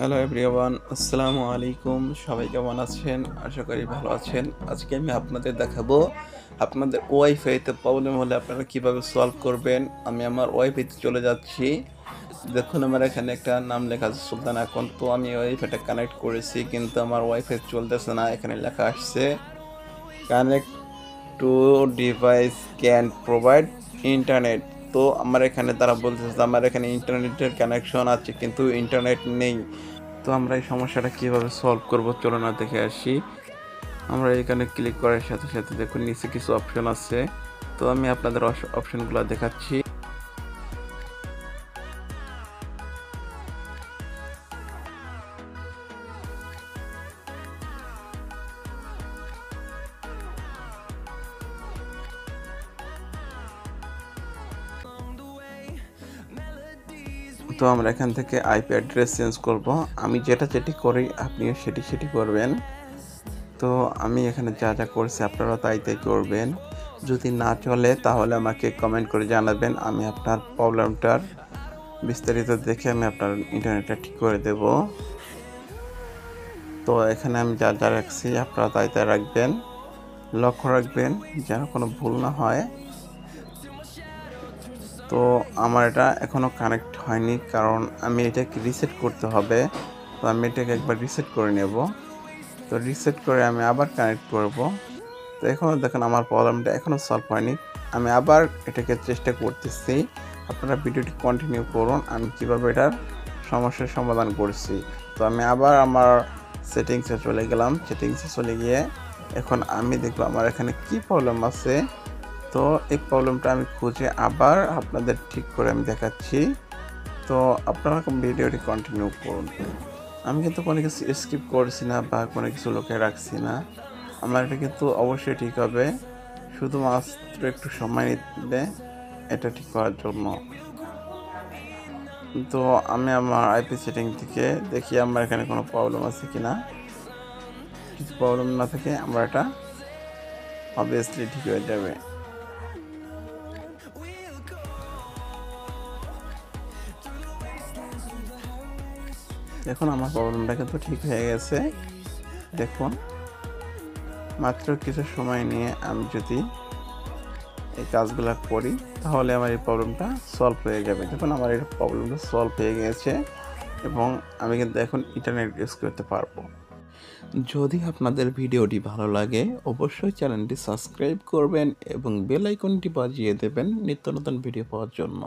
Hello everyone, আসসালামু আলাইকুম। সবাই কেমন আছেন? আশা করি ভালো আছেন। আজকে আমি আপনাদের দেখাবো আপনাদের ওয়াইফাইতে প্রবলেম হলে আপনারা কিভাবে সলভ করবেন। আমি আমার ওয়াইফাইতে চলে যাচ্ছি। দেখুন আমার এখানে একটা নাম লেখা আছে সুলতান অ্যাকাউন্ট। তো আমি ওয়াইফাইটা কানেক্ট করেছি কিন্তু আমার ওয়াইফাই চলতেছে না। এখানে লেখা আসছে connect to device can provide internet. তো আমার এখানে তারা বলতেছে যে আমার এখানে ইন্টারনেটের কানেকশন আছে কিন্তু ইন্টারনেট নেই। তো আমরা এই সমস্যাটা কিভাবে সলভ করব চলো না দেখে আসি। আমরা এখানে ক্লিক করার সাথে সাথে দেখুন নিচে কিছু অপশন আছে। তো আমি আপনাদের অপশনগুলো দেখাচ্ছি। তো আমরা এখান থেকে আইপি অ্যাড্রেস চেঞ্জ করব। আমি যেটি করি আপনিও সেটি করবেন। তো আমি এখানে যা করছি আপনারাও তাই করবেন। যদি না চলে তাহলে আমাকে কমেন্ট করে জানাবেন। আমি আপনার প্রবলেমটার বিস্তারিত দেখে আমি আপনার ইন্টারনেটটা ঠিক করে দেব। তো এখানে আমি যা রাখছি আপনারা তাই রাখবেন। লক্ষ্য রাখবেন যেন কোনো ভুল না হয়। তো আমার এটা এখনও কানেক্ট হয়নি কারণ আমি এটাকে রিসেট করতে হবে। তো আমি এটাকে একবার রিসেট করে নেব। তো রিসেট করে আমি আবার কানেক্ট করব। তো এখনও দেখেন আমার প্রবলেমটা এখনও সলভ হয়নি। আমি আবার এটাকে চেষ্টা করতেছি। আপনারা ভিডিওটি কন্টিনিউ করুন আমি কীভাবে এটার সমস্যার সমাধান করছি। তো আমি আবার আমার সেটিংসে চলে গেলাম। সেটিংসে চলে গিয়ে এখন আমি দেখব আমার এখানে কি প্রবলেম আছে। তো এই প্রবলেমটা আমি খুঁজে আবার আপনাদের ঠিক করে আমি দেখাচ্ছি। তো আপনারা ভিডিওটি কন্টিনিউ করুন। আমি কিন্তু কোনো কিছু স্কিপ করছি না বা কোনো কিছু লুকিয়ে রাখছি না। আমার এটা কিন্তু অবশ্যই ঠিক হবে। শুধুমাত্র একটু সময় নিবে এটা ঠিক করার জন্য। তো আমি আমার আইপি সেটিং থেকে দেখি আমার এখানে কোনো প্রবলেম আছে কিনা। কিছু প্রবলেম না থাকে আমার এটা অবভিয়াসলি ঠিক হয়ে যাবে। এখন আমার প্রবলেমটা কিন্তু ঠিক হয়ে গেছে। দেখুন মাত্র কিছু সময় নিয়ে আমি যদি এই কাজগুলো করি তাহলে আমার এই প্রবলেমটা সলভ হয়ে যাবে। দেখুন আমার এই প্রবলেমটা সলভ হয়ে গেছে এবং আমি কিন্তু এখন ইন্টারনেট ইউজ করতে পারবো। যদি আপনাদের ভিডিওটি ভালো লাগে অবশ্যই চ্যানেলটি সাবস্ক্রাইব করবেন এবং বেল আইকনটি বাজিয়ে দেবেন নিত্য নতুন ভিডিও পাওয়ার জন্য।